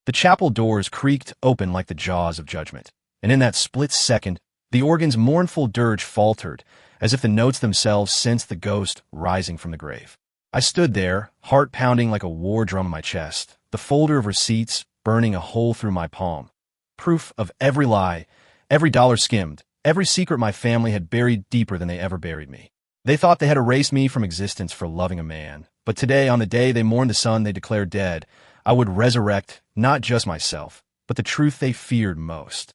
The chapel doors creaked open like the jaws of judgment, and in that split second, the organ's mournful dirge faltered, as if the notes themselves sensed the ghost rising from the grave. I stood there, heart pounding like a war drum in my chest, the folder of receipts burning a hole through my palm. Proof of every lie, every dollar skimmed, every secret my family had buried deeper than they ever buried me. They thought they had erased me from existence for loving a man, but today, on the day they mourned the son they declared dead, I would resurrect not just myself, but the truth they feared most.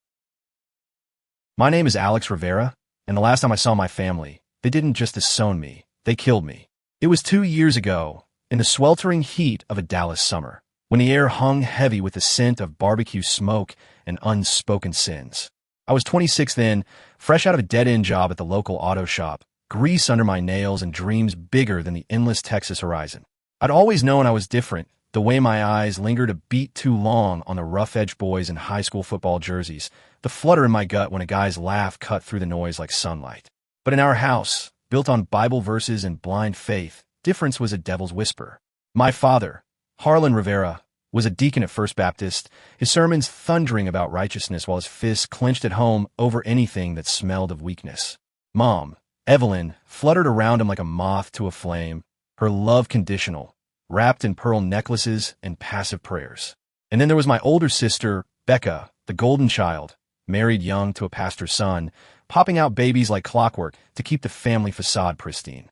My name is Alex Rivera, and the last time I saw my family, they didn't just disown me, they killed me. It was 2 years ago, in the sweltering heat of a Dallas summer, when the air hung heavy with the scent of barbecue smoke and unspoken sins. I was 26 then, fresh out of a dead-end job at the local auto shop, grease under my nails and dreams bigger than the endless Texas horizon. I'd always known I was different, the way my eyes lingered a beat too long on the rough-edged boys in high school football jerseys, the flutter in my gut when a guy's laugh cut through the noise like sunlight. But in our house, built on Bible verses and blind faith, difference was a devil's whisper. My father, Harlan Rivera, was a deacon at First Baptist, his sermons thundering about righteousness while his fists clenched at home over anything that smelled of weakness. Mom, Evelyn, fluttered around him like a moth to a flame, her love conditional, wrapped in pearl necklaces and passive prayers. And then there was my older sister, Becca, the golden child, married young to a pastor's son, popping out babies like clockwork to keep the family facade pristine.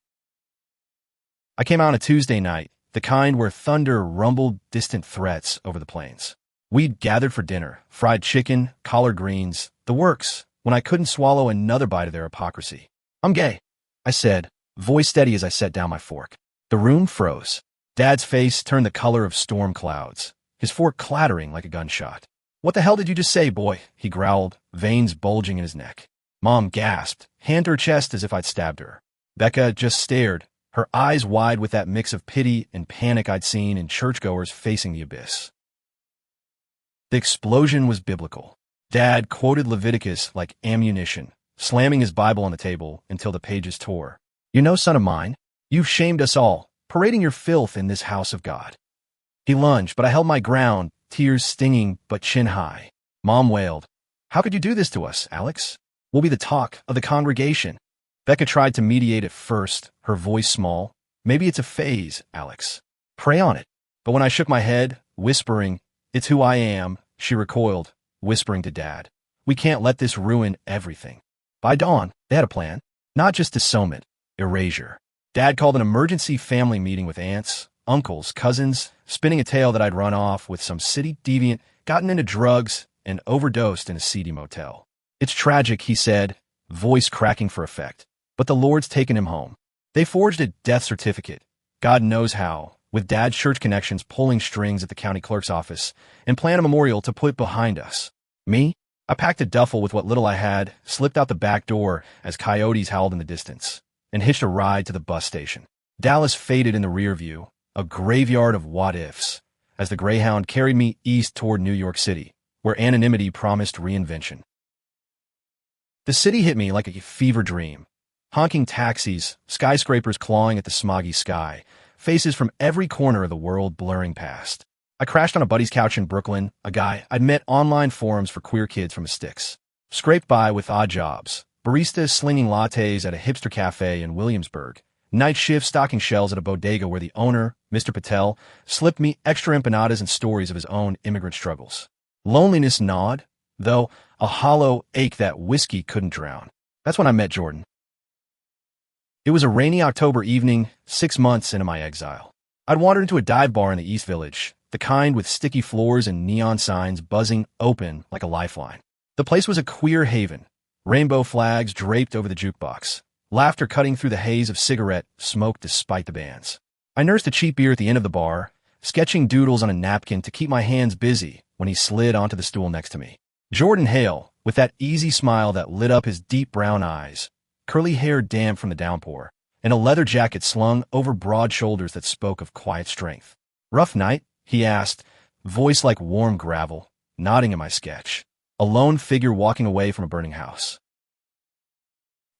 I came out on a Tuesday night, the kind where thunder rumbled distant threats over the plains. We'd gathered for dinner, fried chicken, collard greens, the works, when I couldn't swallow another bite of their hypocrisy. I'm gay, I said, voice steady as I set down my fork. The room froze. Dad's face turned the color of storm clouds, his fork clattering like a gunshot. What the hell did you just say, boy? He growled, veins bulging in his neck. Mom gasped, hand to her chest as if I'd stabbed her. Becca just stared, her eyes wide with that mix of pity and panic I'd seen in churchgoers facing the abyss. The explosion was biblical. Dad quoted Leviticus like ammunition, slamming his Bible on the table until the pages tore. You know, son of mine, you've shamed us all, parading your filth in this house of God. He lunged, but I held my ground, tears stinging but chin high. Mom wailed, how could you do this to us, Alex? We'll be the talk of the congregation. Becca tried to mediate at first, her voice small. Maybe it's a phase, Alex. Pray on it. But when I shook my head, whispering, it's who I am, she recoiled, whispering to Dad, we can't let this ruin everything. By dawn, they had a plan. Not just disownment, erasure. Dad called an emergency family meeting with aunts, uncles, cousins, spinning a tale that I'd run off with some city deviant, gotten into drugs, and overdosed in a seedy motel. It's tragic, he said, voice cracking for effect. But the Lord's taken him home. They forged a death certificate, God knows how, with Dad's church connections pulling strings at the county clerk's office, and planned a memorial to put behind us. Me? I packed a duffel with what little I had, slipped out the back door as coyotes howled in the distance, and hitched a ride to the bus station. Dallas faded in the rear view, a graveyard of what-ifs, as the Greyhound carried me east toward New York City, where anonymity promised reinvention. The city hit me like a fever dream. Honking taxis, skyscrapers clawing at the smoggy sky, faces from every corner of the world blurring past. I crashed on a buddy's couch in Brooklyn, a guy I'd met online forums for queer kids from the sticks. Scraped by with odd jobs, baristas slinging lattes at a hipster cafe in Williamsburg, night shift stocking shelves at a bodega where the owner, Mr. Patel, slipped me extra empanadas and stories of his own immigrant struggles. Loneliness gnawed, though, a hollow ache that whiskey couldn't drown. That's when I met Jordan. It was a rainy October evening, 6 months into my exile. I'd wandered into a dive bar in the East Village, the kind with sticky floors and neon signs buzzing open like a lifeline. The place was a queer haven, rainbow flags draped over the jukebox, laughter cutting through the haze of cigarette smoke despite the bands. I nursed a cheap beer at the end of the bar, sketching doodles on a napkin to keep my hands busy when he slid onto the stool next to me. Jordan Hale, with that easy smile that lit up his deep brown eyes, curly hair damp from the downpour, and a leather jacket slung over broad shoulders that spoke of quiet strength. Rough night? He asked, voice like warm gravel, nodding at my sketch. A lone figure walking away from a burning house.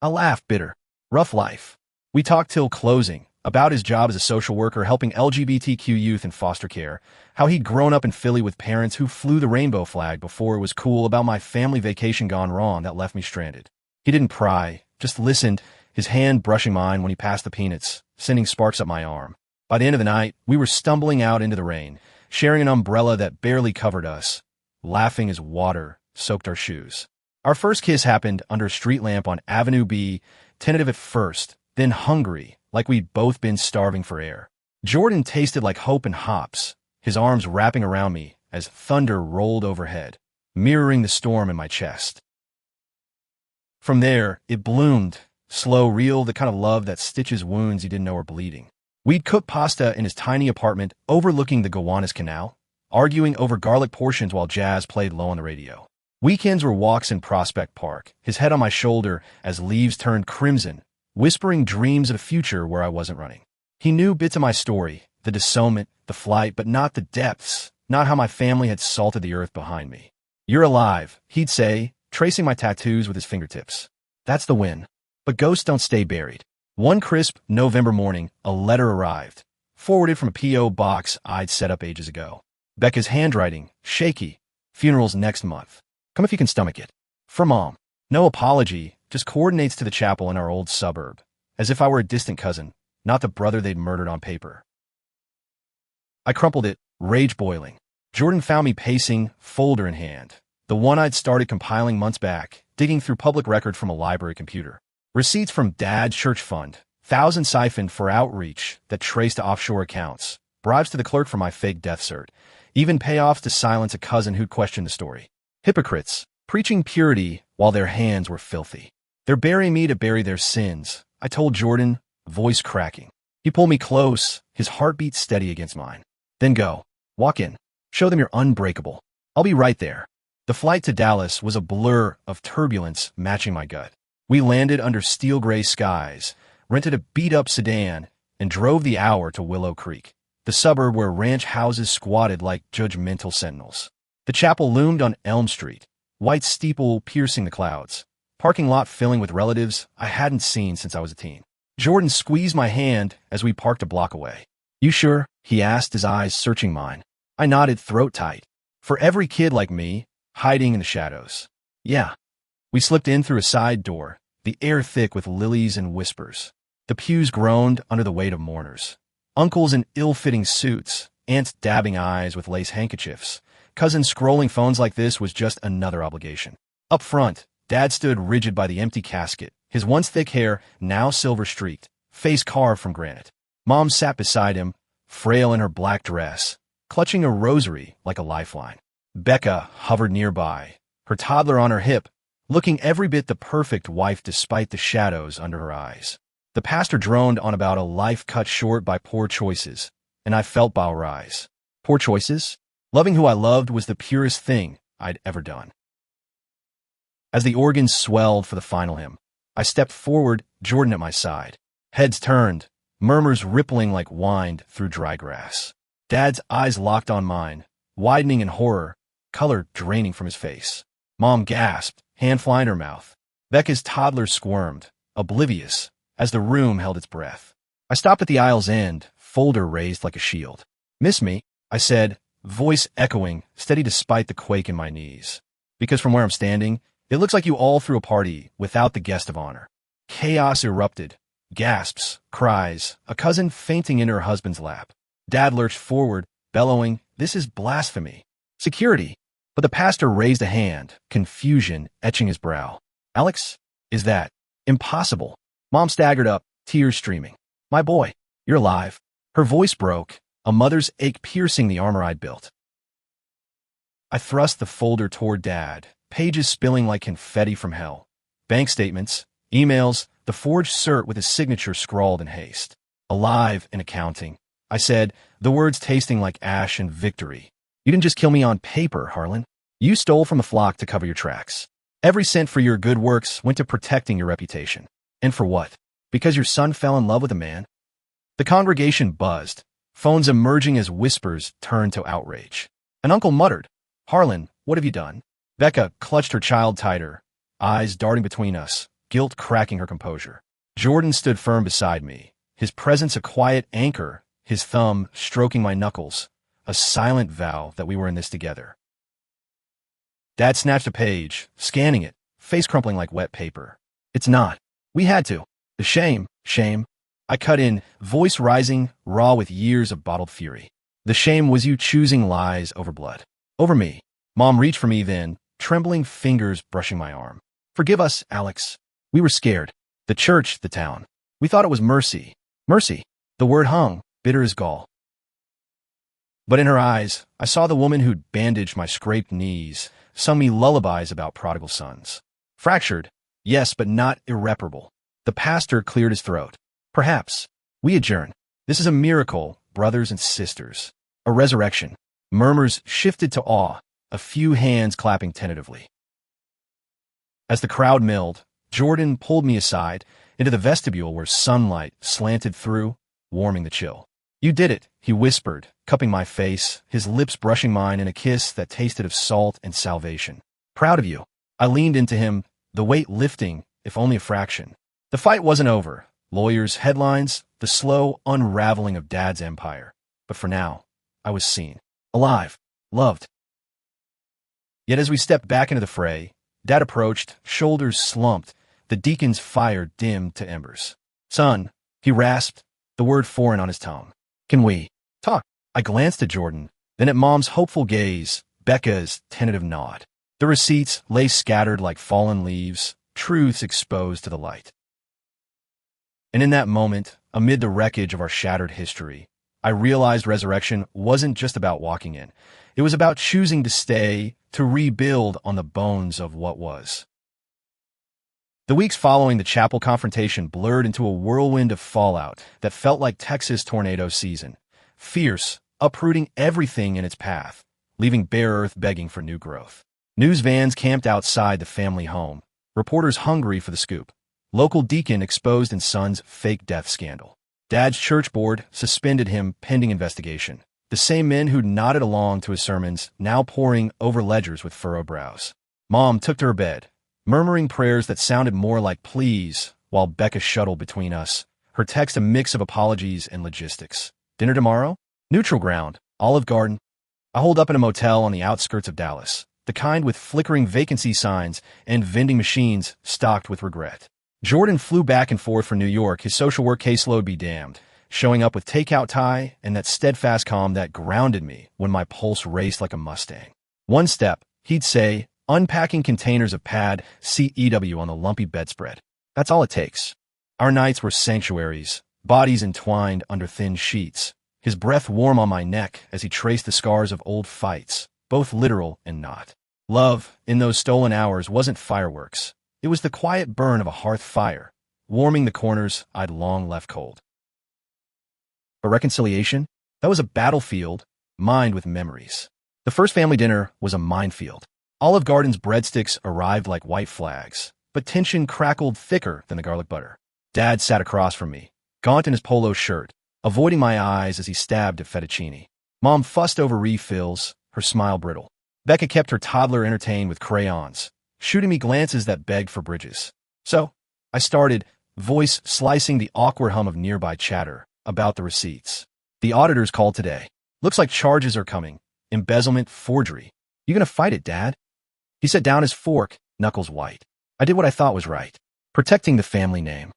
I laughed bitter. Rough life. We talked till closing, about his job as a social worker helping LGBTQ youth in foster care, how he'd grown up in Philly with parents who flew the rainbow flag before it was cool, about my family vacation gone wrong that left me stranded. He didn't pry, just listened, his hand brushing mine when he passed the peanuts, sending sparks up my arm. By the end of the night, we were stumbling out into the rain, sharing an umbrella that barely covered us, laughing as water soaked our shoes. Our first kiss happened under a street lamp on Avenue B, tentative at first, then hungry, like we'd both been starving for air. Jordan tasted like hope and hops, his arms wrapping around me as thunder rolled overhead, mirroring the storm in my chest. From there, it bloomed, slow, real, the kind of love that stitches wounds you didn't know were bleeding. We'd cook pasta in his tiny apartment overlooking the Gowanus Canal, arguing over garlic portions while jazz played low on the radio. Weekends were walks in Prospect Park, his head on my shoulder as leaves turned crimson, whispering dreams of a future where I wasn't running. He knew bits of my story, the disownment, the flight, but not the depths, not how my family had salted the earth behind me. "You're alive," he'd say, tracing my tattoos with his fingertips. "That's the win." But ghosts don't stay buried. One crisp November morning, a letter arrived, forwarded from a P.O. box I'd set up ages ago. Becca's handwriting, shaky. "Funeral's next month. Come if you can stomach it." From Mom. No apology, just coordinates to the chapel in our old suburb, as if I were a distant cousin, not the brother they'd murdered on paper. I crumpled it, rage boiling. Jordan found me pacing, folder in hand, the one I'd started compiling months back, digging through public record from a library computer. Receipts from Dad's church fund, thousands siphoned for outreach that traced to offshore accounts, bribes to the clerk for my fake death cert, even payoffs to silence a cousin who'd questioned the story. Hypocrites, preaching purity while their hands were filthy. "They're burying me to bury their sins," I told Jordan, voice cracking. He pulled me close, his heartbeat steady against mine. "Then go. Walk in. Show them you're unbreakable. I'll be right there." The flight to Dallas was a blur of turbulence matching my gut. We landed under steel gray skies, rented a beat-up sedan, and drove the hour to Willow Creek, the suburb where ranch houses squatted like judgmental sentinels. The chapel loomed on Elm Street, white steeple piercing the clouds, parking lot filling with relatives I hadn't seen since I was a teen. Jordan squeezed my hand as we parked a block away. "You sure?" he asked, his eyes searching mine. I nodded, throat tight. For every kid like me, hiding in the shadows. "Yeah." We slipped in through a side door, the air thick with lilies and whispers. The pews groaned under the weight of mourners. Uncles in ill-fitting suits, aunts dabbing eyes with lace handkerchiefs. Cousins scrolling phones like this was just another obligation. Up front, Dad stood rigid by the empty casket, his once thick hair now silver-streaked, face carved from granite. Mom sat beside him, frail in her black dress, clutching a rosary like a lifeline. Becca hovered nearby, her toddler on her hip, looking every bit the perfect wife despite the shadows under her eyes. The pastor droned on about a life cut short by poor choices, and I felt bile rise. Poor choices? Loving who I loved was the purest thing I'd ever done. As the organs swelled for the final hymn, I stepped forward, Jordan at my side. Heads turned, murmurs rippling like wind through dry grass. Dad's eyes locked on mine, widening in horror, color draining from his face. Mom gasped, hand flying her mouth. Becca's toddler squirmed, oblivious, as the room held its breath. I stopped at the aisle's end, folder raised like a shield. "Miss me?" I said, voice echoing, steady despite the quake in my knees. Because from where I'm standing, it looks like you all threw a party without the guest of honor. Chaos erupted. Gasps, cries, a cousin fainting into her husband's lap. Dad lurched forward, bellowing, "This is blasphemy. Security." But the pastor raised a hand, confusion etching his brow. "Alex, is that impossible?" Mom staggered up, tears streaming. "My boy, you're alive." Her voice broke, a mother's ache piercing the armor I'd built. I thrust the folder toward Dad, pages spilling like confetti from hell. Bank statements, emails, the forged cert with his signature scrawled in haste. "Alive in accounting," I said, the words tasting like ash and victory. "You didn't just kill me on paper, Harlan. You stole from the flock to cover your tracks. Every cent for your good works went to protecting your reputation. And for what? Because your son fell in love with a man?" The congregation buzzed, phones emerging as whispers turned to outrage. An uncle muttered, "Harlan, what have you done?" Becca clutched her child tighter, eyes darting between us, guilt cracking her composure. Jordan stood firm beside me, his presence a quiet anchor, his thumb stroking my knuckles, a silent vow that we were in this together. Dad snatched a page, scanning it, face crumpling like wet paper. It's not. We had to. The shame. I cut in, voice rising, raw with years of bottled fury. The shame was you choosing lies over blood. Over me. Mom reached for me then, trembling fingers brushing my arm. Forgive us, Alex. We were scared. The church, the town. We thought it was mercy. Mercy. The word hung, bitter as gall. But in her eyes, I saw the woman who'd bandaged my scraped knees, sung me lullabies about prodigal sons. Fractured, yes, but not irreparable. The pastor cleared his throat. Perhaps. We adjourn. This is a miracle, brothers and sisters. A resurrection. Murmurs shifted to awe, a few hands clapping tentatively. As the crowd milled, Jordan pulled me aside into the vestibule where sunlight slanted through, warming the chill. You did it, he whispered, cupping my face, his lips brushing mine in a kiss that tasted of salt and salvation. Proud of you. I leaned into him, the weight lifting, if only a fraction. The fight wasn't over. Lawyers, headlines, the slow unraveling of Dad's empire. But for now, I was seen. Alive. Loved. Yet as we stepped back into the fray, Dad approached, shoulders slumped, the deacon's fire dimmed to embers. Son, he rasped, the word foreign on his tongue. Can we talk? I glanced at Jordan, then at Mom's hopeful gaze, Becca's tentative nod. The receipts lay scattered like fallen leaves, truths exposed to the light. And in that moment, amid the wreckage of our shattered history, I realized resurrection wasn't just about walking in. It was about choosing to stay, to rebuild on the bones of what was. The weeks following the chapel confrontation blurred into a whirlwind of fallout that felt like Texas tornado season, fierce, uprooting everything in its path, leaving bare earth begging for new growth. News vans camped outside the family home, reporters hungry for the scoop. Local deacon exposed in son's fake death scandal. Dad's church board suspended him pending investigation. The same men who nodded along to his sermons now poring over ledgers with furrowed brows. Mom took to her bed, murmuring prayers that sounded more like pleas, while Becca shuttled between us, her text a mix of apologies and logistics. Dinner tomorrow? Neutral ground, Olive Garden. I holed up in a motel on the outskirts of Dallas, the kind with flickering vacancy signs and vending machines stocked with regret. Jordan flew back and forth for New York, his social work caseload be damned, showing up with takeout tie and that steadfast calm that grounded me when my pulse raced like a Mustang. One step, he'd say, unpacking containers of pad CEW on the lumpy bedspread. That's all it takes. Our nights were sanctuaries, bodies entwined under thin sheets, his breath warm on my neck as he traced the scars of old fights, both literal and not. Love, in those stolen hours, wasn't fireworks. It was the quiet burn of a hearth fire, warming the corners I'd long left cold. But reconciliation? That was a battlefield, mined with memories. The first family dinner was a minefield. Olive Garden's breadsticks arrived like white flags, but tension crackled thicker than the garlic butter. Dad sat across from me, gaunt in his polo shirt, avoiding my eyes as he stabbed at fettuccine. Mom fussed over refills, her smile brittle. Becca kept her toddler entertained with crayons, shooting me glances that begged for bridges. So, I started, voice slicing the awkward hum of nearby chatter about the receipts. The auditors called today. Looks like charges are coming. Embezzlement, forgery. You gonna fight it, Dad? He set down his fork, knuckles white. I did what I thought was right. Protecting the family name.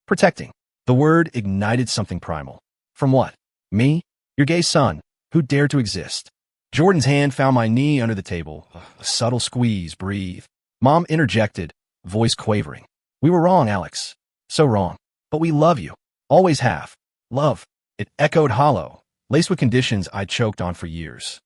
Protecting. The word ignited something primal. From what? Me? Your gay son, who dared to exist. Jordan's hand found my knee under the table. A subtle squeeze, breathe. Mom interjected, voice quavering. We were wrong, Alex. So wrong. But we love you. Always have. Love. It echoed hollow, laced with conditions I'd choked on for years.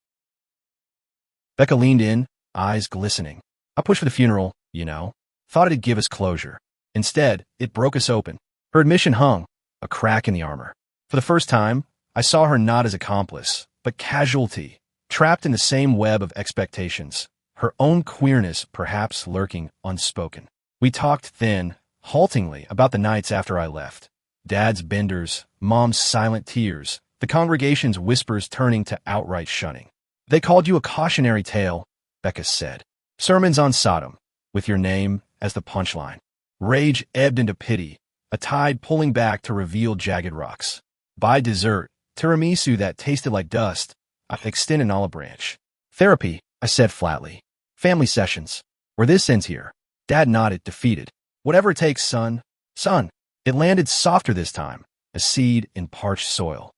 Becca leaned in, eyes glistening. I pushed for the funeral, you know. Thought it'd give us closure. Instead, it broke us open. Her admission hung, a crack in the armor. For the first time, I saw her not as accomplice, but casualty, trapped in the same web of expectations, her own queerness perhaps lurking unspoken. We talked then, haltingly, about the nights after I left. Dad's benders, Mom's silent tears, the congregation's whispers turning to outright shunning. They called you a cautionary tale, Becca said. Sermons on Sodom, with your name as the punchline. Rage ebbed into pity, a tide pulling back to reveal jagged rocks. By dessert, tiramisu that tasted like dust, I extended an olive branch. Therapy, I said flatly. Family sessions. Where this ends here. Dad nodded, defeated. Whatever it takes, son. Son. It landed softer this time, a seed in parched soil.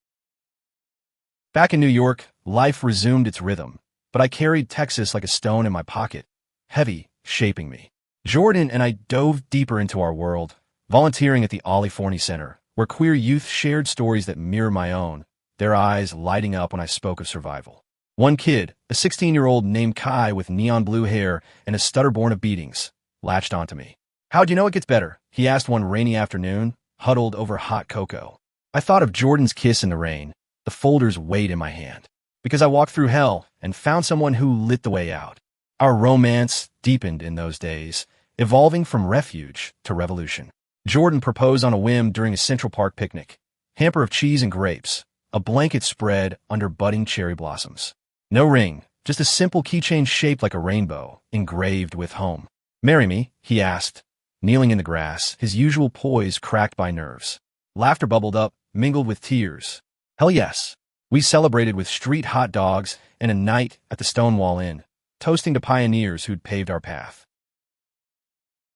Back in New York, life resumed its rhythm, but I carried Texas like a stone in my pocket, heavy, shaping me. Jordan and I dove deeper into our world, volunteering at the Ollie Forney Center, where queer youth shared stories that mirror my own, their eyes lighting up when I spoke of survival. One kid, a 16-year-old named Kai with neon blue hair and a stutter born of beatings, latched onto me. "How'd you know it gets better?" he asked one rainy afternoon, huddled over hot cocoa. I thought of Jordan's kiss in the rain, the folder's weight in my hand. Because I walked through hell and found someone who lit the way out. Our romance deepened in those days, evolving from refuge to revolution. Jordan proposed on a whim during a Central Park picnic. Hamper of cheese and grapes, a blanket spread under budding cherry blossoms. No ring, just a simple keychain shaped like a rainbow, engraved with home. "Marry me?" he asked, kneeling in the grass, his usual poise cracked by nerves. Laughter bubbled up, mingled with tears. Hell yes. We celebrated with street hot dogs and a night at the Stonewall Inn, toasting to pioneers who'd paved our path.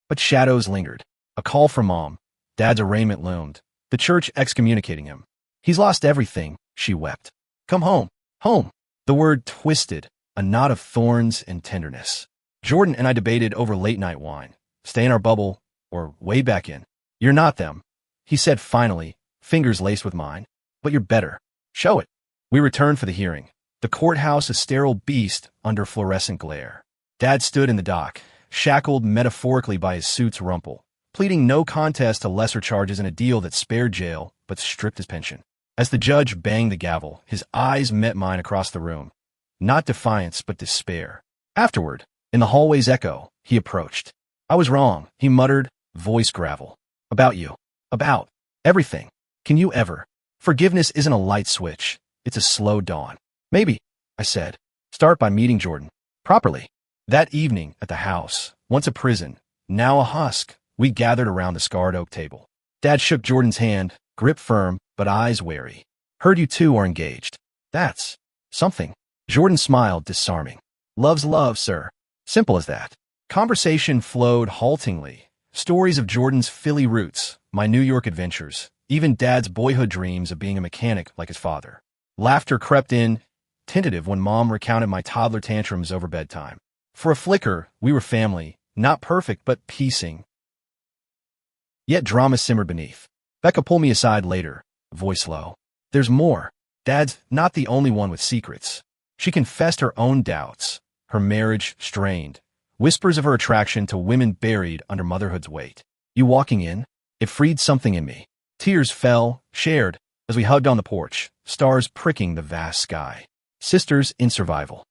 But shadows lingered. A call from Mom. Dad's arraignment loomed, the church excommunicating him. "He's lost everything," she wept. "Come home. Home." The word twisted, a knot of thorns and tenderness. Jordan and I debated over late-night wine. Stay in our bubble, or way back in. "You're not them," he said finally, fingers laced with mine. "But you're better. Show it." We returned for the hearing. The courthouse a sterile beast under fluorescent glare. Dad stood in the dock, shackled metaphorically by his suit's rumple, pleading no contest to lesser charges in a deal that spared jail but stripped his pension. As the judge banged the gavel, his eyes met mine across the room. Not defiance, but despair. Afterward, in the hallway's echo, he approached. "I was wrong," he muttered, voice gravel. "About you. About everything. Can you ever? Forgiveness isn't a light switch. It's a slow dawn." "Maybe," I said. "Start by meeting Jordan. Properly." That evening, at the house, once a prison, now a husk, we gathered around the scarred oak table. Dad shook Jordan's hand, grip firm, but eyes wary. "Heard you two are engaged. That's something." Jordan smiled, disarming. "Love's love, sir. Simple as that." Conversation flowed haltingly. Stories of Jordan's Philly roots, my New York adventures, even Dad's boyhood dreams of being a mechanic like his father. Laughter crept in, tentative when Mom recounted my toddler tantrums over bedtime. For a flicker, we were family, not perfect but piecing. Yet drama simmered beneath. Becca pulled me aside later, voice low. "There's more. Dad's not the only one with secrets." She confessed her own doubts, her marriage strained, whispers of her attraction to women buried under motherhood's weight. "You walking in? It freed something in me." Tears fell, shared, as we hugged on the porch, stars pricking the vast sky. Sisters in survival.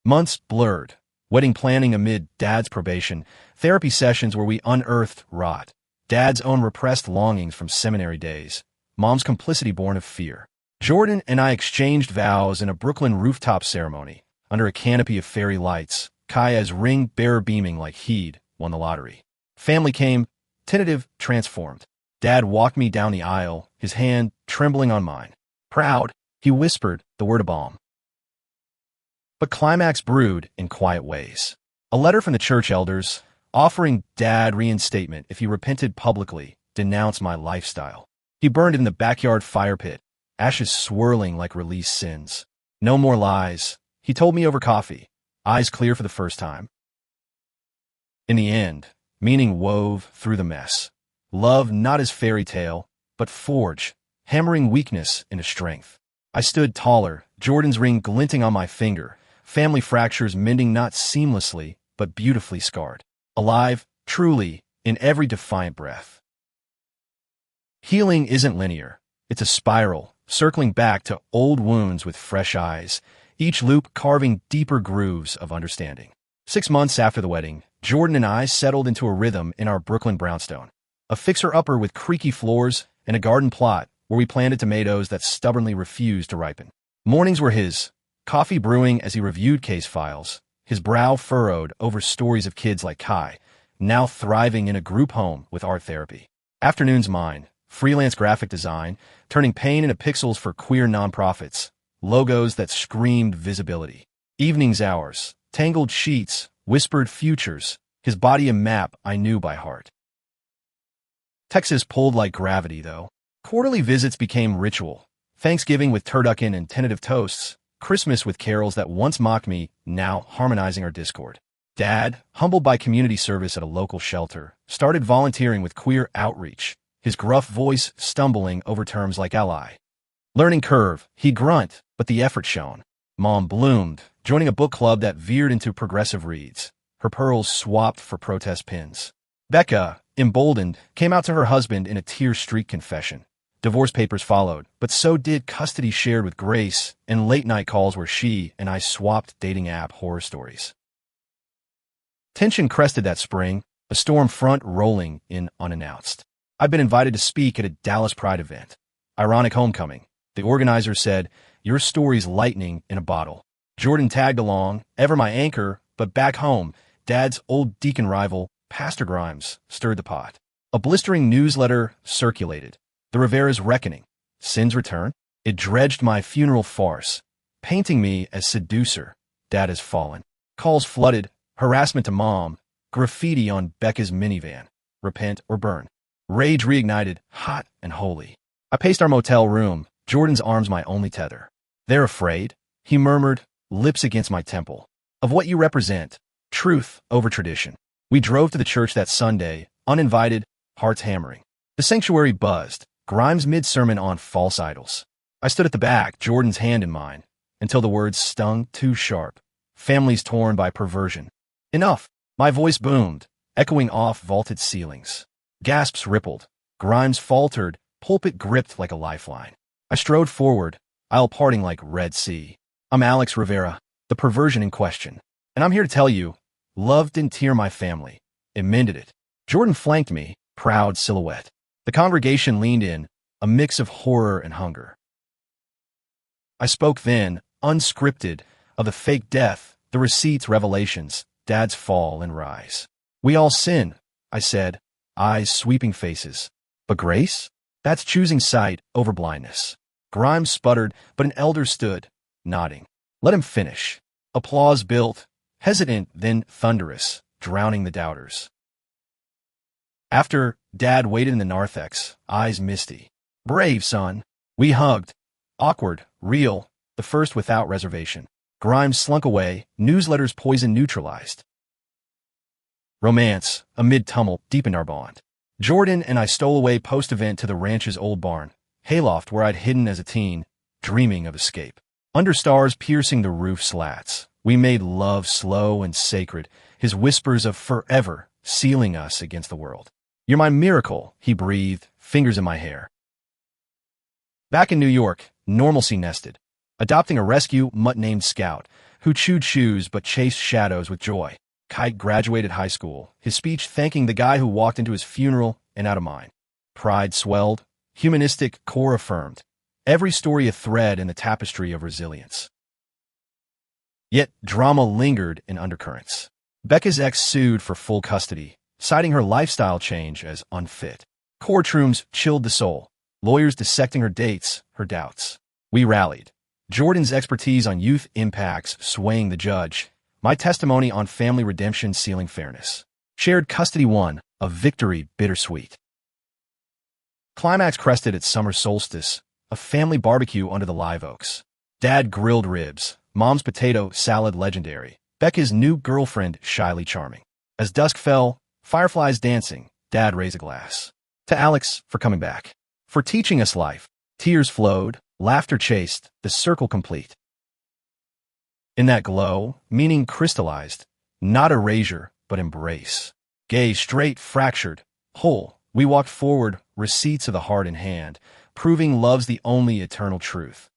Months blurred, wedding planning amid Dad's probation, therapy sessions where we unearthed rot, Dad's own repressed longings from seminary days, Mom's complicity born of fear. Jordan and I exchanged vows in a Brooklyn rooftop ceremony, under a canopy of fairy lights, Kaya's ring bearer beaming like he'd won the lottery. Family came, tentative, transformed. Dad walked me down the aisle, his hand trembling on mine. "Proud," he whispered, the word of balm. But climax brewed in quiet ways. A letter from the church elders, offering Dad reinstatement if he repented publicly, denounced my lifestyle. He burned in the backyard fire pit, ashes swirling like released sins. No more lies, he told me over coffee, eyes clear for the first time. In the end, meaning wove through the mess. Love not as fairy tale, but forge, hammering weakness into strength. I stood taller, Jordan's ring glinting on my finger, family fractures mending not seamlessly, but beautifully scarred. Alive, truly, in every defiant breath. Healing isn't linear. It's a spiral, circling back to old wounds with fresh eyes, each loop carving deeper grooves of understanding. 6 months after the wedding, Jordan and I settled into a rhythm in our Brooklyn brownstone. A fixer-upper with creaky floors and a garden plot where we planted tomatoes that stubbornly refused to ripen. Mornings were his, coffee brewing as he reviewed case files, his brow furrowed over stories of kids like Kai, now thriving in a group home with art therapy. Afternoons mine, freelance graphic design, turning pain into pixels for queer nonprofits, logos that screamed visibility. Evenings ours, tangled sheets, whispered futures, his body a map I knew by heart. Texas pulled like gravity, though. Quarterly visits became ritual. Thanksgiving with turducken and tentative toasts, Christmas with carols that once mocked me, now harmonizing our discord. Dad, humbled by community service at a local shelter, started volunteering with queer outreach, his gruff voice stumbling over terms like ally. Learning curve, he'd grunt, but the effort shone. Mom bloomed, joining a book club that veered into progressive reads, her pearls swapped for protest pins. Becca, emboldened, came out to her husband in a tear-streaked confession. Divorce papers followed, but so did custody shared with Grace and late-night calls where she and I swapped dating app horror stories. Tension crested that spring, a storm front rolling in unannounced. I'd been invited to speak at a Dallas Pride event. Ironic homecoming. The organizer said, "Your story's lightning in a bottle." Jordan tagged along, ever my anchor, but back home, Dad's old deacon rival, Pastor Grimes, stirred the pot. A blistering newsletter circulated. The Rivera's reckoning. Sin's return? It dredged my funeral farce, painting me as seducer. Dad has fallen. Calls flooded, harassment to Mom, graffiti on Becca's minivan. Repent or burn. Rage reignited, hot and holy. I paced our motel room, Jordan's arms my only tether. "They're afraid," he murmured, lips against my temple. "Of what you represent. Truth over tradition." We drove to the church that Sunday, uninvited, hearts hammering. The sanctuary buzzed, Grimes mid-sermon on false idols. I stood at the back, Jordan's hand in mine, until the words stung too sharp. Families torn by perversion. Enough! My voice boomed, echoing off vaulted ceilings. Gasps rippled. Grimes faltered, pulpit gripped like a lifeline. I strode forward, aisle parting like Red Sea. "I'm Alex Rivera, the perversion in question. And I'm here to tell you, love didn't tear my family. It mended it." Jordan flanked me, proud silhouette. The congregation leaned in, a mix of horror and hunger. I spoke then, unscripted, of the fake death, the receipts, revelations, Dad's fall and rise. "We all sin," I said, eyes sweeping faces. "But grace? That's choosing sight over blindness." Grimes sputtered, but an elder stood, nodding. Let him finish. Applause built, hesitant then thunderous, drowning the doubters. After, Dad waited in the narthex, eyes misty. "Brave, son." We hugged. Awkward, real, the first without reservation. Grimes slunk away, newsletter's poison neutralized. Romance, amid tumult, deepened our bond. Jordan and I stole away post-event to the ranch's old barn, hayloft where I'd hidden as a teen, dreaming of escape. Under stars piercing the roof slats, we made love slow and sacred, his whispers of forever sealing us against the world. "You're my miracle," he breathed, fingers in my hair. Back in New York, normalcy nested, adopting a rescue mutt named Scout, who chewed shoes but chased shadows with joy. Kite graduated high school, his speech thanking the guy who walked into his funeral and out of mine. Pride swelled, humanistic core affirmed, every story a thread in the tapestry of resilience. Yet drama lingered in undercurrents. Becca's ex sued for full custody, citing her lifestyle change as unfit. Courtrooms chilled the soul, lawyers dissecting her dates, her doubts. We rallied. Jordan's expertise on youth impacts swaying the judge, my testimony on family redemption sealing fairness. Shared custody won, a victory bittersweet. Climax crested at summer solstice, a family barbecue under the live oaks. Dad grilled ribs, Mom's potato salad legendary, Becca's new girlfriend shyly charming. As dusk fell, fireflies dancing, Dad raised a glass. To Alex for coming back. For teaching us life. Tears flowed, laughter chased, the circle complete. In that glow, meaning crystallized, not erasure, but embrace. Gay, straight, fractured, whole, we walked forward, receipts of the heart in hand, proving love's the only eternal truth.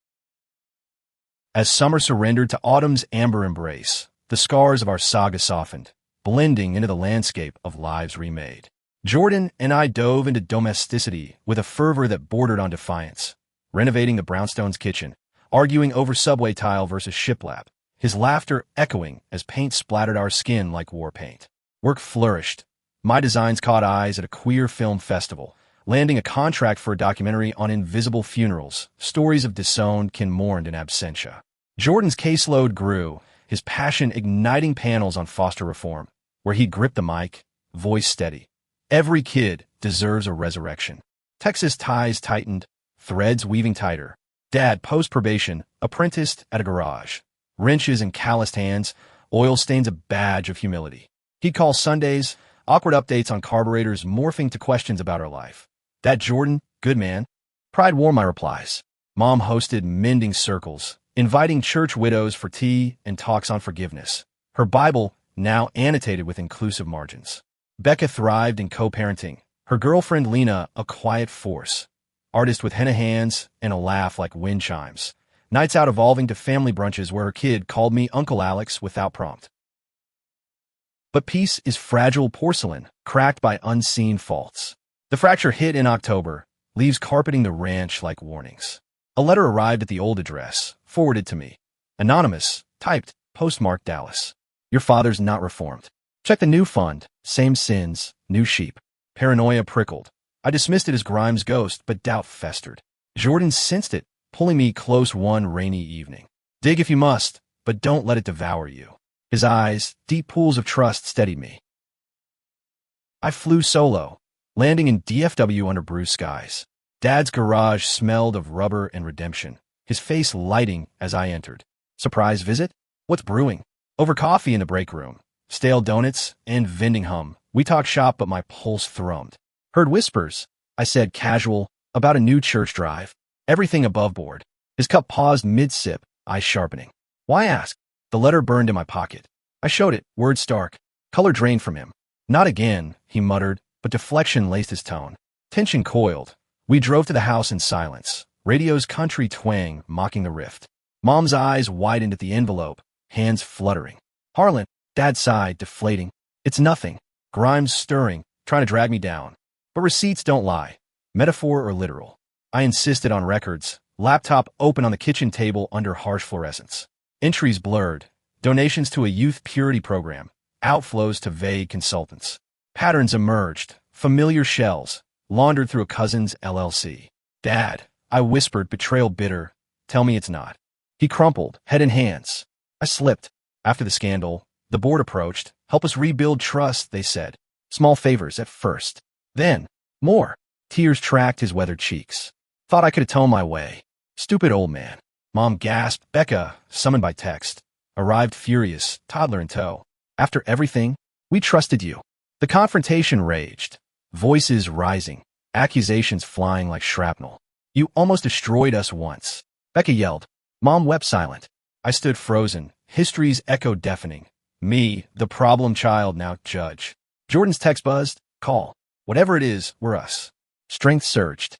As summer surrendered to autumn's amber embrace, the scars of our saga softened, blending into the landscape of lives remade. Jordan and I dove into domesticity with a fervor that bordered on defiance, renovating the brownstone's kitchen, arguing over subway tile versus shiplap, his laughter echoing as paint splattered our skin like war paint. Work flourished, My designs caught eyes at a queer film festival, landing a contract for a documentary on invisible funerals, stories of disowned kin mourned in absentia. Jordan's caseload grew, his passion igniting panels on foster reform, where he gripped the mic, voice steady. Every kid deserves a resurrection. Texas ties tightened, threads weaving tighter. Dad, post-probation, apprenticed at a garage. Wrenches and calloused hands, oil stains a badge of humility. He'd call Sundays, awkward updates on carburetors morphing to questions about her life. That Jordan, good man. Pride wore my replies. Mom hosted mending circles, inviting church widows for tea and talks on forgiveness. Her Bible, now annotated with inclusive margins. Becca thrived in co-parenting. Her girlfriend Lena, a quiet force. Artist with henna hands and a laugh like wind chimes. Nights out evolving to family brunches where her kid called me Uncle Alex without prompt. But peace is fragile porcelain, cracked by unseen faults. The fracture hit in October, leaves carpeting the ranch like warnings. A letter arrived at the old address, forwarded to me. Anonymous, typed, postmarked Dallas. Your father's not reformed. Check the new fund, same sins, new sheep. Paranoia prickled. I dismissed it as Grimes' ghost, but doubt festered. Jordan sensed it, pulling me close one rainy evening. Dig if you must, but don't let it devour you. His eyes, deep pools of trust, steadied me. I flew solo, landing in DFW under blue skies. Dad's garage smelled of rubber and redemption, his face lighting as I entered. Surprise visit? What's brewing? Over coffee in the break room, stale donuts, and vending hum. We talked shop, but my pulse thrummed. Heard whispers, I said casual, about a new church drive. Everything above board. His cup paused mid-sip, eyes sharpening. Why ask? The letter burned in my pocket. I showed it, words stark. Color drained from him. Not again, he muttered, but deflection laced his tone. Tension coiled. We drove to the house in silence, radio's country twang mocking the rift. Mom's eyes widened at the envelope, hands fluttering. Harlan, Dad sighed, deflating. It's nothing. Grimes stirring, trying to drag me down. But receipts don't lie, metaphor or literal. I insisted on records, laptop open on the kitchen table under harsh fluorescence. Entries blurred, donations to a youth purity program, outflows to vague consultants. Patterns emerged, familiar shells, laundered through a cousin's LLC. Dad, I whispered, betrayal bitter, tell me it's not. He crumpled, head in hands. I slipped. After the scandal, the board approached. Help us rebuild trust, they said. Small favors at first. Then, more. Tears tracked his weathered cheeks. Thought I could atone my way. Stupid old man. Mom gasped. Becca, summoned by text. Arrived furious, toddler in tow. After everything, we trusted you. The confrontation raged. Voices rising. Accusations flying like shrapnel. You almost destroyed us once. Becca yelled. Mom wept silent. I stood frozen. History's echo deafening. Me, the problem child, now judge. Jordan's text buzzed. Call. Whatever it is, we're us. Strength surged.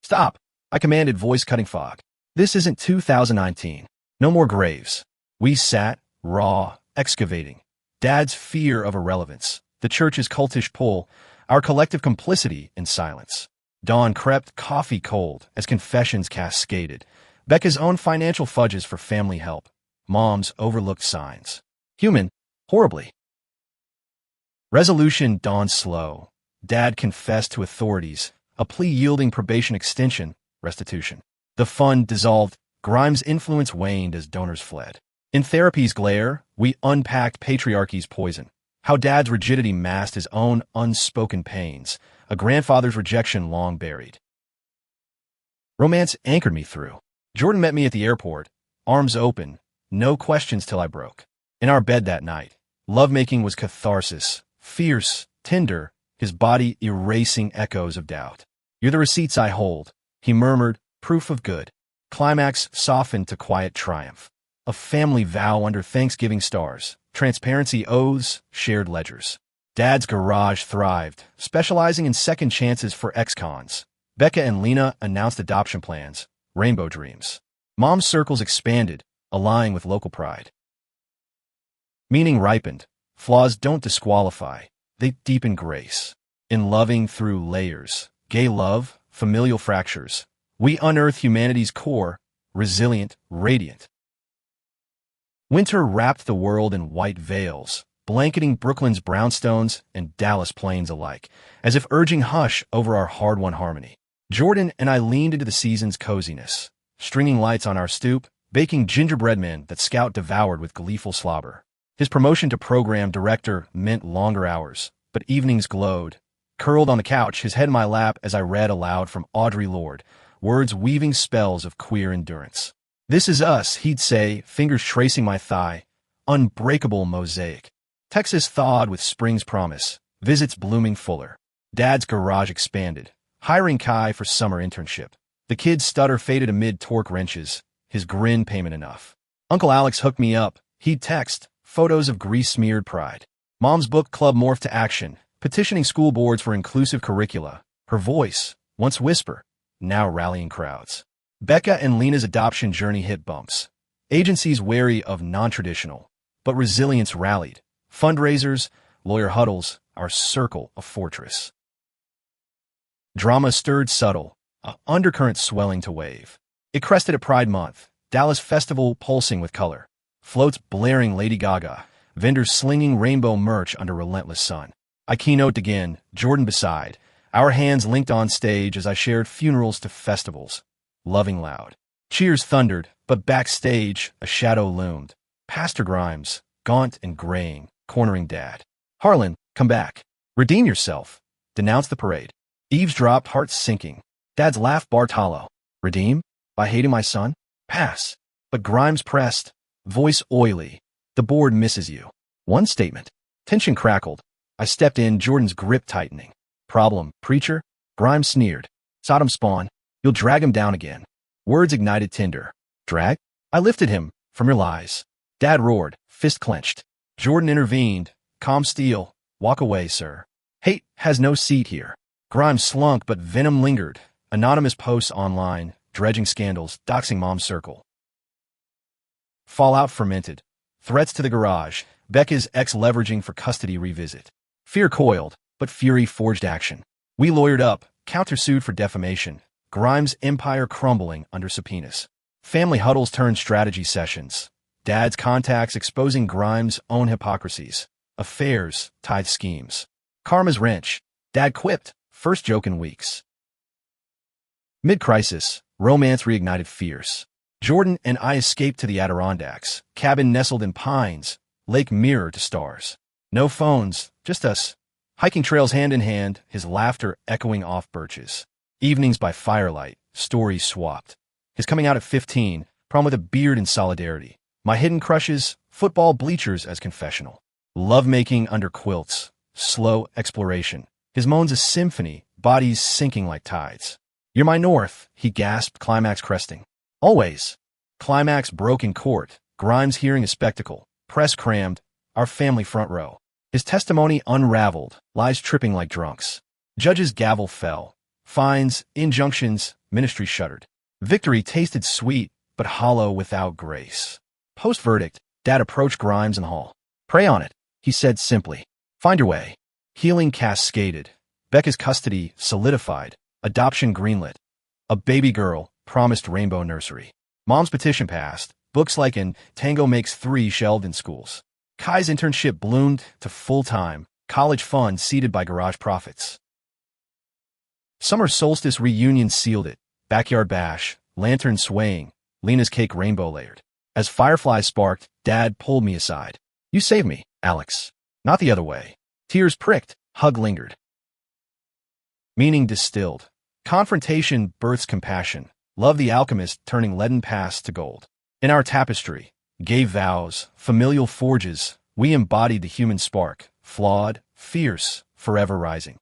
Stop, I commanded, voice cutting fog. This isn't 2019. No more graves. We sat, raw, excavating. Dad's fear of irrelevance, the church's cultish pull, our collective complicity in silence. Dawn crept, coffee cold, as confessions cascaded. Becca's own financial fudges for family help. Mom's overlooked signs. Human, horribly. Resolution dawned slow. Dad confessed to authorities, a plea yielding probation extension, restitution. The fund dissolved. Grimes' influence waned as donors fled. In therapy's glare, we unpacked patriarchy's poison. How Dad's rigidity masked his own unspoken pains, a grandfather's rejection long buried. Romance anchored me through. Jordan met me at the airport, arms open, no questions till I broke. In our bed that night, lovemaking was catharsis, fierce, tender, his body erasing echoes of doubt. You're the receipts I hold, he murmured, proof of good. Climax softened to quiet triumph. A family vow under Thanksgiving stars, transparency oaths, shared ledgers. Dad's garage thrived, specializing in second chances for ex-cons. Becca and Lena announced adoption plans, rainbow dreams. Mom's circles expanded, aligning with local pride. Meaning ripened. Flaws don't disqualify, they deepen grace. In loving through layers, gay love, familial fractures, we unearth humanity's core, resilient, radiant. Winter wrapped the world in white veils, blanketing Brooklyn's brownstones and Dallas plains alike, as if urging hush over our hard-won harmony. Jordan and I leaned into the season's coziness, stringing lights on our stoop, baking gingerbread men that Scout devoured with gleeful slobber. His promotion to program director meant longer hours, but evenings glowed. Curled on the couch, his head in my lap as I read aloud from Audre Lorde, words weaving spells of queer endurance. "This is us," he'd say, fingers tracing my thigh. Unbreakable mosaic. Texas thawed with spring's promise, visits blooming fuller. Dad's garage expanded, hiring Kai for summer internship. The kid's stutter faded amid torque wrenches, his grin payment enough. Uncle Alex hooked me up. He'd text, photos of grease-smeared pride. Mom's book club morphed to action, petitioning school boards for inclusive curricula. Her voice, once whisper, now rallying crowds. Becca and Lena's adoption journey hit bumps. Agencies wary of non-traditional, but resilience rallied. Fundraisers, lawyer huddles, our circle a fortress. Drama stirred subtle, a undercurrent swelling to wave. It crested at Pride Month, Dallas Festival pulsing with color. Floats blaring Lady Gaga, vendors slinging rainbow merch under relentless sun. I keynote again, Jordan beside, our hands linked on stage as I shared funerals to festivals. Loving loud. Cheers thundered, but backstage, a shadow loomed. Pastor Grimes, gaunt and graying, cornering Dad. "Harlan, come back. Redeem yourself." Denounce the parade. Eavesdropped, hearts sinking. Dad's laugh barked hollow. "Redeem? By hating my son? Pass." But Grimes pressed, voice oily. "The board misses you." One statement. Tension crackled. I stepped in, Jordan's grip tightening. "Problem, preacher?" Grimes sneered. "Sodom spawn. You'll drag him down again." Words ignited tinder. "Drag?" I lifted him. "From your lies." Dad roared, fist clenched. Jordan intervened. "Calm steel. Walk away, sir. Hate has no seat here." Grimes slunk, but venom lingered. Anonymous posts online, dredging scandals, doxing Mom's circle. Fallout fermented. Threats to the garage. Becca's ex leveraging for custody revisit. Fear coiled, but fury forged action. We lawyered up, countersued for defamation. Grimes' empire crumbling under subpoenas. Family huddles turned strategy sessions. Dad's contacts exposing Grimes' own hypocrisies. Affairs, tithe schemes. Karma's wrench. Dad quipped, first joke in weeks. Mid-crisis, romance reignited fierce. Jordan and I escaped to the Adirondacks, cabin nestled in pines, lake mirror to stars. No phones, just us. Hiking trails hand in hand, his laughter echoing off birches. Evenings by firelight, stories swapped. His coming out at 15, prom with a beard and solidarity. My hidden crushes, football bleachers as confessional. Lovemaking under quilts, slow exploration. His moans a symphony, bodies sinking like tides. "You're my north," he gasped, climax cresting. "Always." Climax broke in court, Grimes hearing a spectacle. Press crammed, our family front row. His testimony unraveled, lies tripping like drunks. Judge's gavel fell. Fines, injunctions, ministry shuddered. Victory tasted sweet, but hollow without grace. Post-verdict, Dad approached Grimes in the hall. "Pray on it," he said simply. "Find your way." Healing cascaded. Becca's custody solidified. Adoption greenlit. A baby girl promised rainbow nursery. Mom's petition passed. Books like In Tango Makes Three shelved in schools. Kai's internship bloomed to full-time. College fund seeded by garage profits. Summer solstice reunion sealed it. Backyard bash, lantern swaying, Lena's cake rainbow layered. As fireflies sparked, Dad pulled me aside. "You saved me, Alex." Not the other way. Tears pricked, hug lingered. Meaning distilled. Confrontation births compassion. Love the alchemist turning leaden past to gold. In our tapestry, gay vows, familial forges, we embodied the human spark, flawed, fierce, forever rising.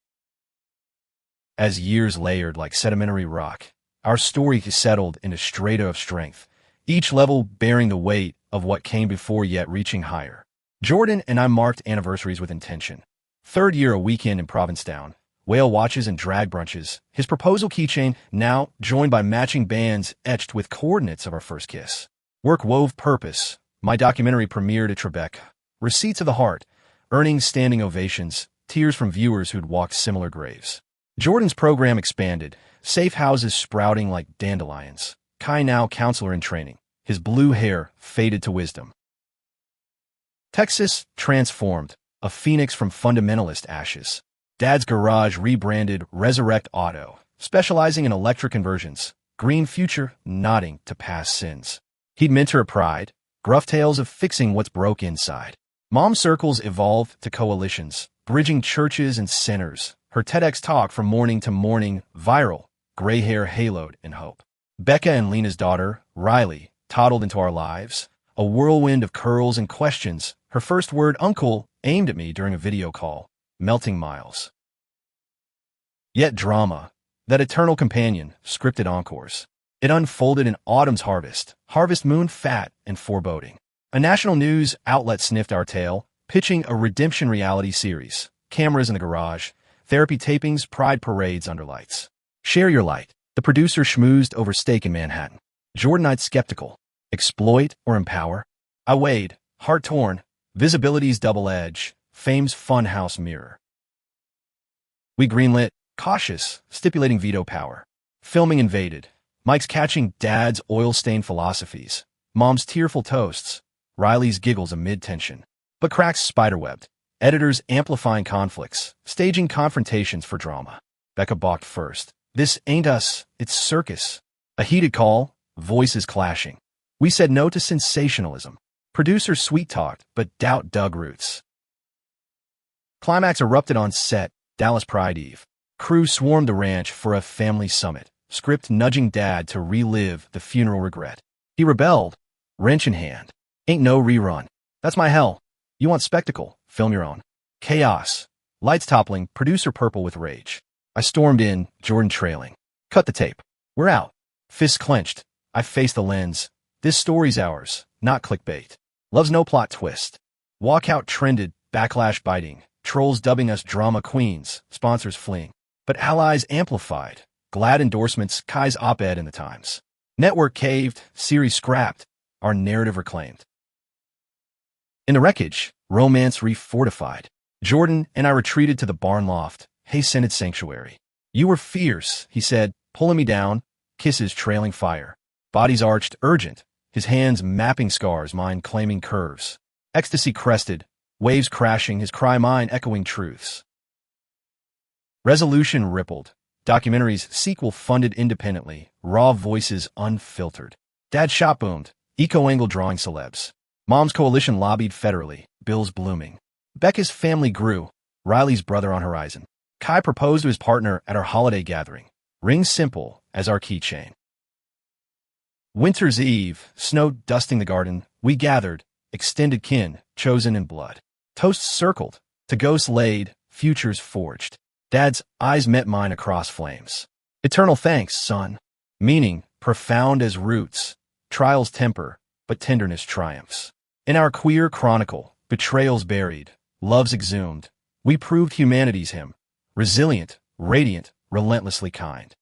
As years layered like sedimentary rock, our story settled in a strata of strength, each level bearing the weight of what came before yet reaching higher. Jordan and I marked anniversaries with intention. Third year a weekend in Provincetown, whale watches and drag brunches, his proposal keychain now joined by matching bands etched with coordinates of our first kiss. Work wove purpose. My documentary premiered at Tribeca. Receipts of the heart, earning standing ovations, tears from viewers who'd walked similar graves. Jordan's program expanded, safe houses sprouting like dandelions. Kai now counselor in training, his blue hair faded to wisdom. Texas transformed, a phoenix from fundamentalist ashes. Dad's garage rebranded Resurrect Auto, specializing in electric conversions. Green future nodding to past sins. He'd mentor a pride, gruff tales of fixing what's broke inside. Mom circles evolved to coalitions, bridging churches and sinners. Her TEDx talk from morning to morning, viral, gray hair haloed in hope. Becca and Lena's daughter, Riley, toddled into our lives, a whirlwind of curls and questions. Her first word, uncle, aimed at me during a video call, melting miles. Yet drama, that eternal companion, scripted encores. It unfolded in autumn's harvest moon fat and foreboding. A national news outlet sniffed our tale, pitching a redemption reality series. Cameras in the garage, therapy tapings, pride parades under lights. Share your light. The producer schmoozed over steak in Manhattan. Jordanite skeptical. Exploit or empower? I weighed, heart torn, visibility's double edge, fame's funhouse mirror. We greenlit, cautious, stipulating veto power. Filming invaded. Mike's catching Dad's oil-stained philosophies. Mom's tearful toasts. Riley's giggles amid tension. But cracks spiderwebbed. Editors amplifying conflicts. Staging confrontations for drama. Becca balked first. This ain't us, it's circus. A heated call, voices clashing. We said no to sensationalism. Producers sweet-talked, but doubt dug roots. Climax erupted on set, Dallas Pride Eve. Crew swarmed the ranch for a family summit, script nudging Dad to relive the funeral regret. He rebelled, wrench in hand. Ain't no rerun. That's my hell. You want spectacle? Film your own. Chaos. Lights toppling, producer purple with rage. I stormed in, Jordan trailing. Cut the tape. We're out. Fists clenched. I faced the lens. This story's ours, not clickbait. Love's no plot twist. Walkout trended, backlash biting. Trolls dubbing us drama queens, sponsors fleeing. But allies amplified. Glad endorsements, Kai's op-ed in the Times. Network caved, series scrapped, our narrative reclaimed. In the wreckage, romance refortified. Jordan and I retreated to the barn loft, hay-scented sanctuary. You were fierce, he said, pulling me down, kisses trailing fire. Bodies arched, urgent, his hands mapping scars, mine claiming curves. Ecstasy crested, waves crashing, his cry mine echoing truths. Resolution rippled. Documentaries sequel funded independently, raw voices unfiltered. Dad's shop boomed, eco-angle drawing celebs. Mom's coalition lobbied federally, bills blooming. Becca's family grew, Riley's brother on horizon. Kai proposed to his partner at our holiday gathering, ring simple as our keychain. Winter's Eve, snow dusting the garden, we gathered, extended kin, chosen in blood. Toasts circled, to ghosts laid, futures forged. Dad's eyes met mine across flames. Eternal thanks, son. Meaning, profound as roots. Trials temper, but tenderness triumphs. In our queer chronicle, betrayals buried, loves exhumed, we proved humanity's hymn. Resilient, radiant, relentlessly kind.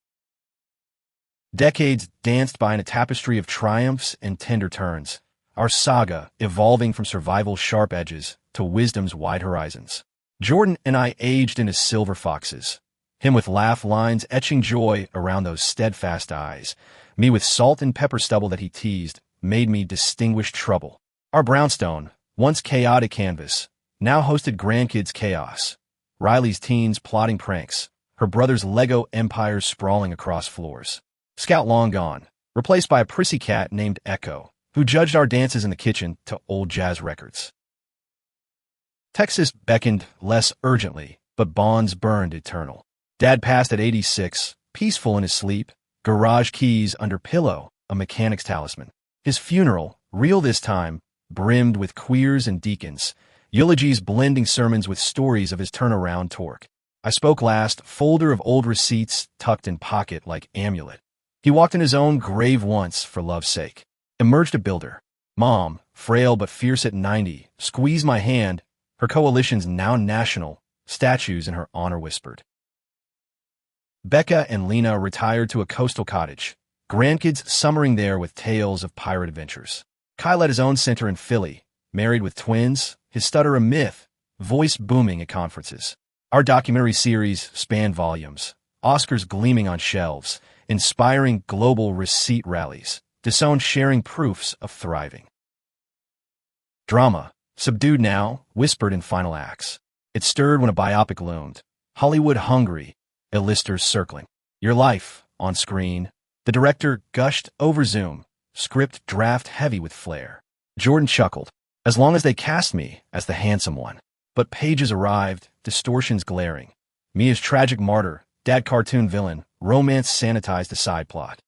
Decades danced by in a tapestry of triumphs and tender turns. Our saga evolving from survival's sharp edges to wisdom's wide horizons. Jordan and I aged into silver foxes, him with laugh lines etching joy around those steadfast eyes, me with salt and pepper stubble that he teased, made me distinguished trouble. Our brownstone, once chaotic canvas, now hosted grandkids' chaos. Riley's teens plotting pranks, her brother's Lego empires sprawling across floors. Scout long gone, replaced by a prissy cat named Echo, who judged our dances in the kitchen to old jazz records. Texas beckoned less urgently, but bonds burned eternal. Dad passed at 86, peaceful in his sleep, garage keys under pillow, a mechanic's talisman. His funeral, real this time, brimmed with queers and deacons, eulogies blending sermons with stories of his turnaround torque. I spoke last, folder of old receipts tucked in pocket like amulet. He walked in his own grave once for love's sake. Emerged a builder. Mom, frail but fierce at 90, squeezed my hand, her coalition's now national, statues in her honor whispered. Becca and Lena retired to a coastal cottage, grandkids summering there with tales of pirate adventures. Kai led his own center in Philly, married with twins, his stutter a myth, voice booming at conferences. Our documentary series spanned volumes, Oscars gleaming on shelves, inspiring global receipt rallies, disowned sharing proofs of thriving. Drama, Subdued now, whispered in final acts. It stirred when a biopic loomed. Hollywood hungry, A-listers circling. Your life, on screen. The director gushed over Zoom, script draft heavy with flair. Jordan chuckled. As long as they cast me as the handsome one. But pages arrived, distortions glaring. Me as tragic martyr, dad cartoon villain, romance sanitized a side plot.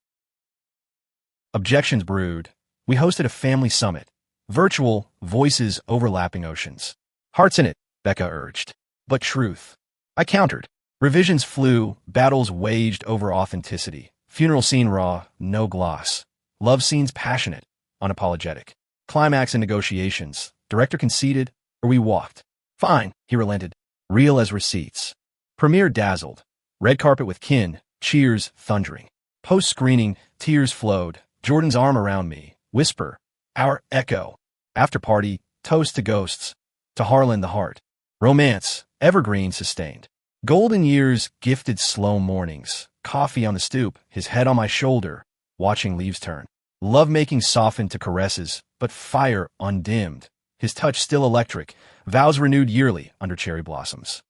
Objections brewed. We hosted a family summit. Virtual, voices overlapping oceans. Hearts in it, Becca urged. But truth. I countered. Revisions flew, battles waged over authenticity. Funeral scene raw, no gloss. Love scenes passionate, unapologetic. Climax in negotiations. Director conceded, or we walked. Fine, he relented. Real as receipts. Premiere dazzled. Red carpet with kin, cheers thundering. Post-screening, tears flowed. Jordan's arm around me. Whisper. Our echo. After party, toast to ghosts. To Harlan the heart. Romance, evergreen sustained. Golden years gifted slow mornings. Coffee on the stoop, his head on my shoulder, watching leaves turn. Love-making softened to caresses, but fire undimmed. His touch still electric, vows renewed yearly under cherry blossoms.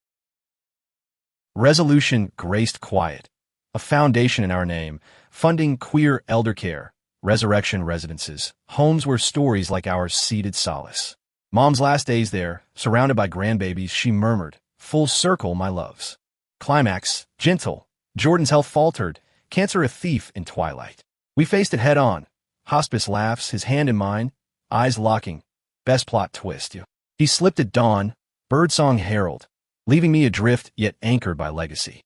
Resolution graced quiet. A foundation in our name, funding queer elder care, resurrection residences, homes where stories like ours seeded solace. Mom's last days there, surrounded by grandbabies, she murmured, full circle, my loves. Climax, gentle. Jordan's health faltered, cancer a thief in twilight. We faced it head on. Hospice laughs, his hand in mine, eyes locking. Best plot twist. He slipped at dawn, birdsong herald, leaving me adrift yet anchored by legacy.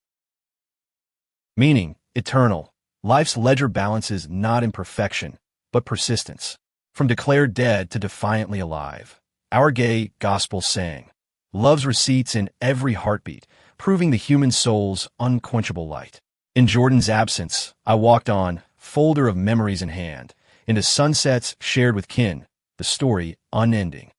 Meaning, eternal. Life's ledger balances not imperfection, but persistence. From declared dead to defiantly alive. Our gay gospel sang. Love's receipts in every heartbeat, proving the human soul's unquenchable light. In Jordan's absence, I walked on, folder of memories in hand, into sunsets shared with kin, the story unending.